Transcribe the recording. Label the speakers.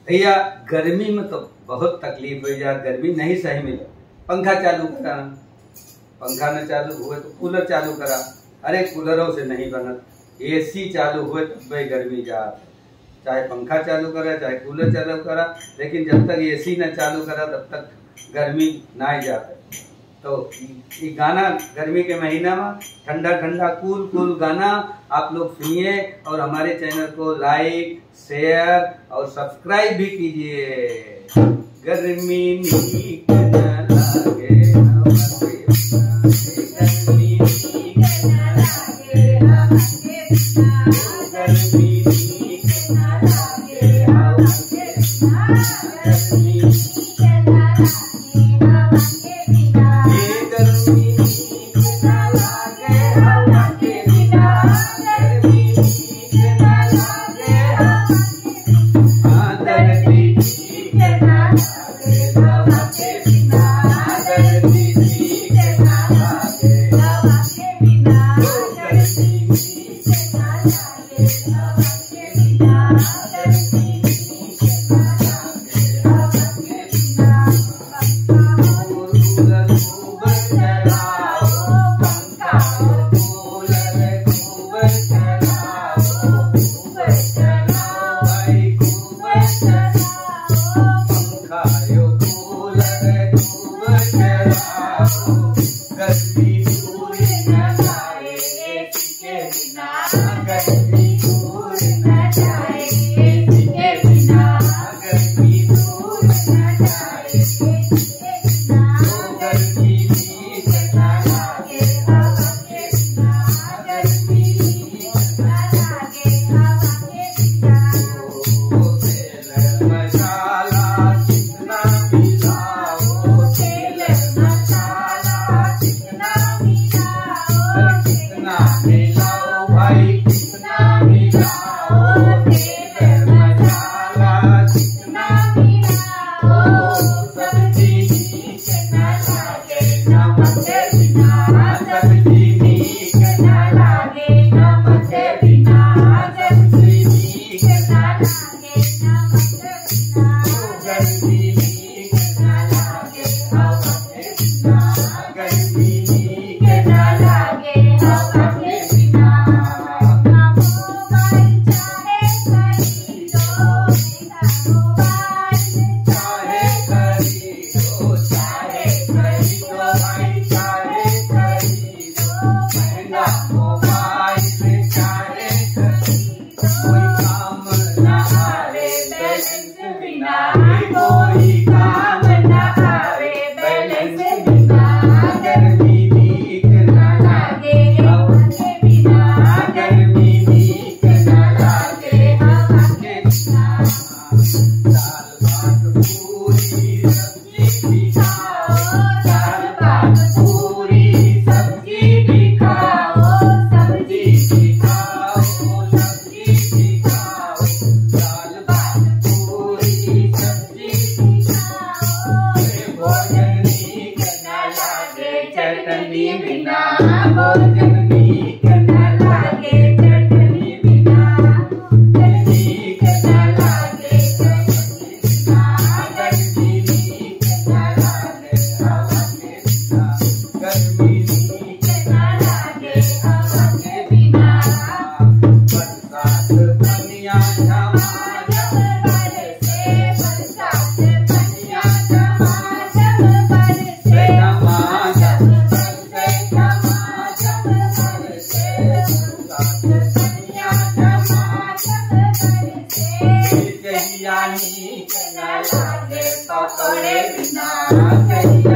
Speaker 1: भैया गर्मी में तो बहुत तकलीफ हो यार, गर्मी नहीं सही मिले। पंखा चालू करा, पंखा न चालू हुए तो कूलर चालू करा, अरे कूलरों से नहीं बनत। एसी चालू हुए तब भाई गर्मी जा, चाहे पंखा चालू करा चाहे कूलर चालू करा, लेकिन जब तक एसी न चालू करा तब तक गर्मी ना जाता। तो ये गाना गर्मी के महीना में ठंडा ठंडा कूल कूल गाना आप लोग सुनिए और हमारे चैनल को लाइक शेयर और सब्सक्राइब भी कीजिए। गर्मी नीक न लागे हमके, गर्मी नीक न लागे हमके, गर्मी नीक न लागे हमके, गर्मी नीक न लागे हमके। चटनी बिना भोजन नीक न लागे, चटनी बिना नीक न लागे, चटनी बिना गर्मी नीक न लागे, हवा के बिना गर्मी नीक न लागे, हवा के बिना। बरसात पनिया झमाझम बरसे, बरसात पनिया झमाझम बरसे, नीक न लागे पकोड़े बिना।